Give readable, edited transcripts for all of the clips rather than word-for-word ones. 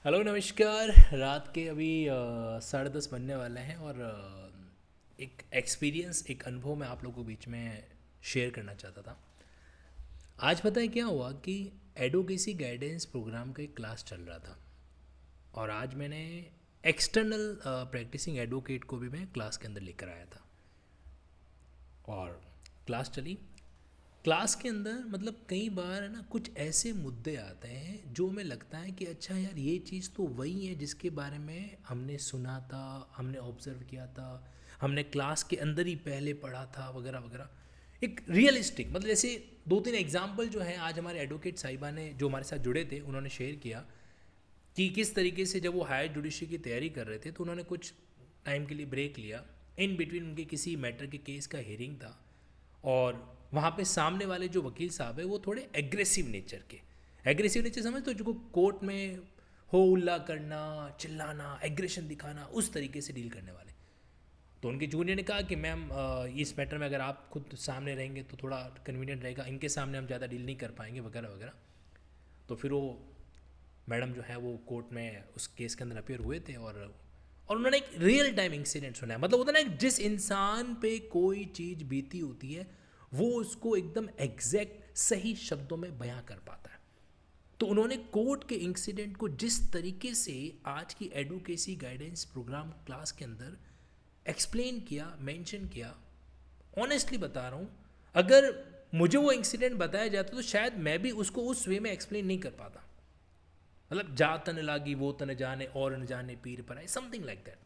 Hello नमस्कार। रात के अभी 10:30 बनने वाले हैं और एक एक्सपीरियंस एक अनुभव मैं आप लोगों के बीच में शेयर करना चाहता था। आज पता है क्या हुआ कि एडोकेसी गाइडेंस प्रोग्राम का एक क्लास चल रहा था और आज मैंने एक्सटर्नल प्रैक्टिसिंग एडवोकेट को भी मैं क्लास के अंदर लेकर आया था और क्लास चली। क्लास के अंदर मतलब कई बार है ना कुछ ऐसे मुद्दे आते हैं जो हमें लगता है कि अच्छा यार ये चीज़ तो वही है जिसके बारे में हमने सुना था, हमने ऑब्जर्व किया था, हमने क्लास के अंदर ही पहले पढ़ा था वगैरह वगैरह। एक रियलिस्टिक मतलब जैसे दो तीन एग्जाम्पल जो है आज हमारे एडवोकेट साहिबा ने जो हमारे साथ जुड़े थे उन्होंने शेयर किया कि किस तरीके से जब वो हायर जुडिशरी की तैयारी कर रहे थे तो उन्होंने कुछ टाइम के लिए ब्रेक लिया। इन बिटवीन उनके किसी मैटर के केस का हियरिंग था और वहाँ पे सामने वाले जो वकील साहब है वो थोड़े एग्रेसिव नेचर के। एग्रेसिव नेचर समझ तो जो कोर्ट में हो उल्ला करना, चिल्लाना, एग्रेशन दिखाना, उस तरीके से डील करने वाले। तो उनके जूनियर ने कहा कि मैम इस मैटर में अगर आप खुद सामने रहेंगे तो थोड़ा कन्वीनियंट रहेगा, इनके सामने हम ज़्यादा डील नहीं कर पाएंगे वगैरह वगैरह। तो फिर वो मैडम जो है वो कोर्ट में उस केस के अंदर अपेयर हुए थे और उन्होंने एक रियल टाइम इंसिडेंट सुना है। मतलब होता है ना जिस इंसान पे कोई चीज़ बीती होती है वो उसको एकदम एग्जैक्ट सही शब्दों में बयां कर पाता है। तो उन्होंने कोर्ट के इंसिडेंट को जिस तरीके से आज की एडवोकेसी गाइडेंस प्रोग्राम क्लास के अंदर एक्सप्लेन किया, मेंशन किया, ऑनेस्टली बता रहा हूँ, अगर मुझे वो इंसिडेंट बताया जाता तो शायद मैं भी उसको उस वे में एक्सप्लेन नहीं कर पाता। मतलब जा तन लागी वो तन जाने और न जाने पीर पर आए, समथिंग लाइक दैट।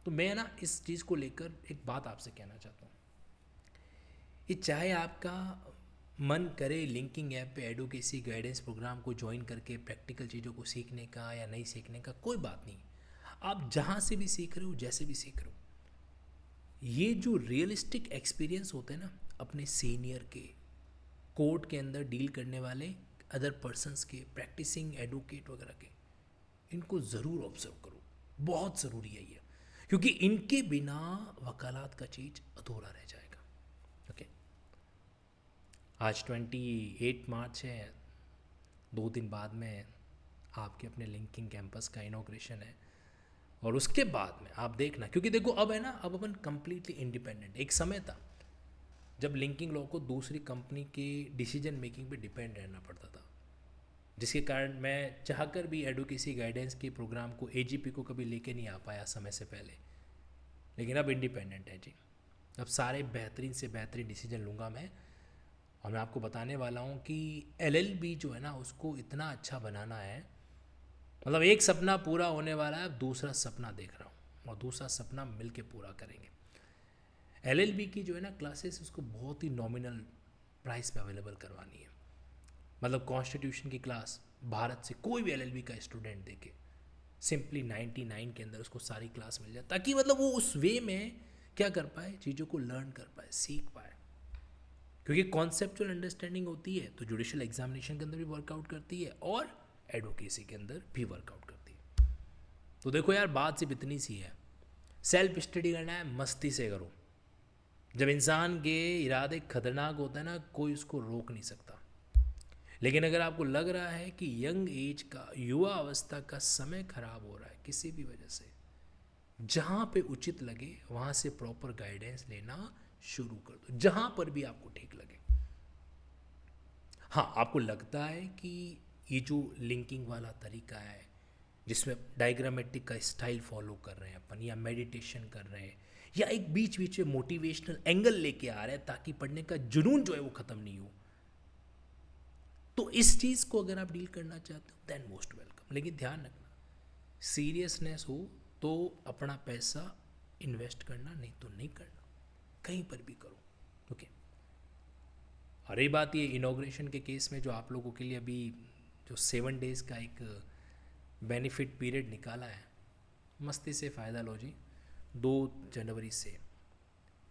तो मैं ना इस चीज़ को लेकर एक बात आपसे कहना चाहता हूँ। ये चाहे आपका मन करे लिंकिंग ऐप पे एडवोकेसी गाइडेंस प्रोग्राम को ज्वाइन करके प्रैक्टिकल चीज़ों को सीखने का या नहीं सीखने का, कोई बात नहीं। आप जहाँ से भी सीख रहे हो, जैसे भी सीख रहे हो, ये जो रियलिस्टिक एक्सपीरियंस होते हैं ना अपने सीनियर के, कोर्ट के अंदर डील करने वाले अदर पर्सनस के, प्रैक्टिसिंग एडवोकेट वगैरह के, इनको ज़रूर ऑब्जर्व करो। बहुत ज़रूरी है ये, क्योंकि इनके बिना वकालत का चीज़ अधूरा रह जाएगा। ओके, आज 28 मार्च है। 2 दिन बाद में आपके अपने लिंकिंग कैंपस का इनॉग्रेशन है और उसके बाद में आप देखना, क्योंकि देखो अब है ना, अब अपन कंप्लीटली इंडिपेंडेंट। एक समय था जब लिंकिंग लॉ को दूसरी कंपनी के डिसीजन मेकिंग पे डिपेंड रहना पड़ता था, जिसके कारण मैं चाहकर भी एडवोकेसी गाइडेंस के प्रोग्राम को एजीपी को कभी लेके नहीं आ पाया समय से पहले। लेकिन अब इंडिपेंडेंट है जी। अब सारे बेहतरीन से बेहतरीन डिसीजन लूँगा मैं। और मैं आपको बताने वाला हूँ कि एलएलबी जो है ना उसको इतना अच्छा बनाना है। मतलब एक सपना पूरा होने वाला है, अब दूसरा सपना देख रहा हूँ और दूसरा सपना मिल के पूरा करेंगे। एलएलबी की जो है ना क्लासेस उसको बहुत ही नॉमिनल प्राइस पे अवेलेबल करवानी है। मतलब कॉन्स्टिट्यूशन की क्लास भारत से कोई भी एलएलबी का स्टूडेंट देखे सिंपली 99 के अंदर उसको सारी क्लास मिल जाए, ताकि मतलब वो उस वे में क्या कर पाए, चीज़ों को लर्न कर पाए, सीख पाए। क्योंकि कॉन्सेप्चुअल अंडरस्टैंडिंग होती है तो जुडिशियल एग्जामिनेशन के अंदर भी वर्कआउट करती है और एडवोकेसी के अंदर भी वर्कआउट करती है। तो देखो यार, बात सिर्फ इतनी सी है, सेल्फ स्टडी करना है मस्ती से करो। जब इंसान के इरादे खतरनाक होते हैं ना, कोई उसको रोक नहीं सकता। लेकिन अगर आपको लग रहा है कि यंग एज का, युवा अवस्था का समय खराब हो रहा है किसी भी वजह से, जहाँ पे उचित लगे वहाँ से प्रॉपर गाइडेंस लेना शुरू कर दो, जहाँ पर भी आपको ठीक लगे। हाँ, आपको लगता है कि ये जो लिंकिंग वाला तरीका है जिसमें डायग्रामेटिक का स्टाइल फॉलो कर रहे हैं अपन, या मेडिटेशन कर रहे हैं, या एक बीच बीच में मोटिवेशनल एंगल लेके आ रहे हैं ताकि पढ़ने का जुनून जो है वो ख़त्म नहीं हो, तो इस चीज़ को अगर आप डील करना चाहते हो देन मोस्ट वेलकम। लेकिन ध्यान रखना, सीरियसनेस हो तो अपना पैसा इन्वेस्ट करना, नहीं तो नहीं करना, कहीं पर भी करो। ओके। और रही बात ये इनॉग्रेशन के केस में, जो आप लोगों के लिए अभी जो 7 डेज़ का एक बेनिफिट पीरियड निकाला है, मस्ती से फ़ायदा लो जी। 2 जनवरी से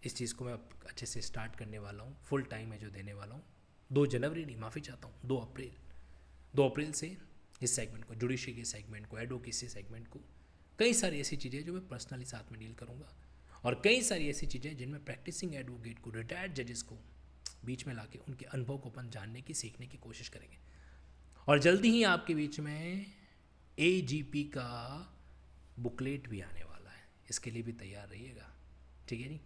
इस चीज़ को मैं अच्छे से स्टार्ट करने वाला हूँ, फुल टाइम है जो देने वाला हूँ। 2 जनवरी नहीं, माफ़ी चाहता हूँ, 2 अप्रैल। 2 अप्रैल से इस सेगमेंट को, जुडिशरी के सेगमेंट को, एडवोकेसी सेगमेंट को, कई सारी ऐसी चीज़ें जो मैं पर्सनली साथ में डील करूँगा और कई सारी ऐसी चीज़ें जिनमें प्रैक्टिसिंग एडवोकेट को, रिटायर्ड जजेस को बीच में लाके उनके अनुभव को अपन जानने की, सीखने की कोशिश करेंगे। और जल्दी ही आपके बीच में AGP का बुकलेट भी आने वाला है, इसके लिए भी तैयार रहिएगा, ठीक है नहीं।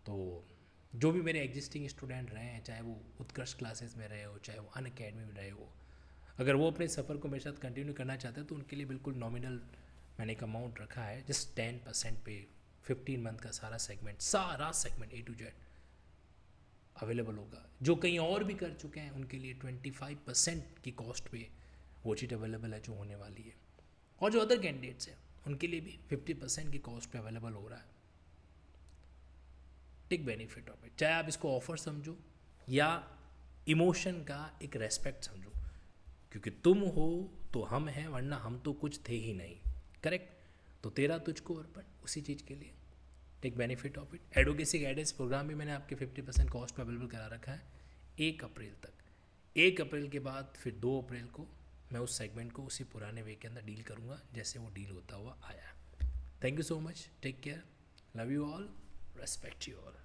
तो जो भी मेरे एग्जिस्टिंग स्टूडेंट रहे हैं, चाहे वो उत्कर्ष क्लासेस में रहे हो, चाहे वो अन अकेडमी में रहे हो, अगर वो अपने सफ़र को मेरे साथ कंटिन्यू करना चाहते हैं तो उनके लिए बिल्कुल नॉमिनल मैंने एक अमाउंट रखा है, जस्ट 10% पे 15 मंथ का सारा segment A to Z available होगा। जो कहीं और भी कर चुके हैं उनके लिए 25% की कॉस्ट पे वो चीज़ अवेलेबल है जो होने वाली है, और जो अदर कैंडिडेट्स हैं उनके लिए भी 50% की कॉस्ट पे अवेलेबल हो रहा है। टेक बेनिफिट ऑफ इट, चाहे आप इसको ऑफर समझो या इमोशन का एक रेस्पेक्ट समझो, क्योंकि तुम हो तो हम हैं, वरना हम तो कुछ थे ही नहीं, करेक्ट। तो तेरा तुझको अर्पण उसी चीज़ के लिए, take benefit of it. Advocacy guidance program भी मैंने आपके 50% कॉस्ट पे अवेलेबल करा रखा है 1 अप्रैल तक। 1 अप्रैल के बाद फिर 2 अप्रैल को मैं उस सेगमेंट को उसी पुराने वे के अंदर डील करूँगा जैसे वो डील होता हुआ आया। Thank you so much, take care, love you all, respect you all.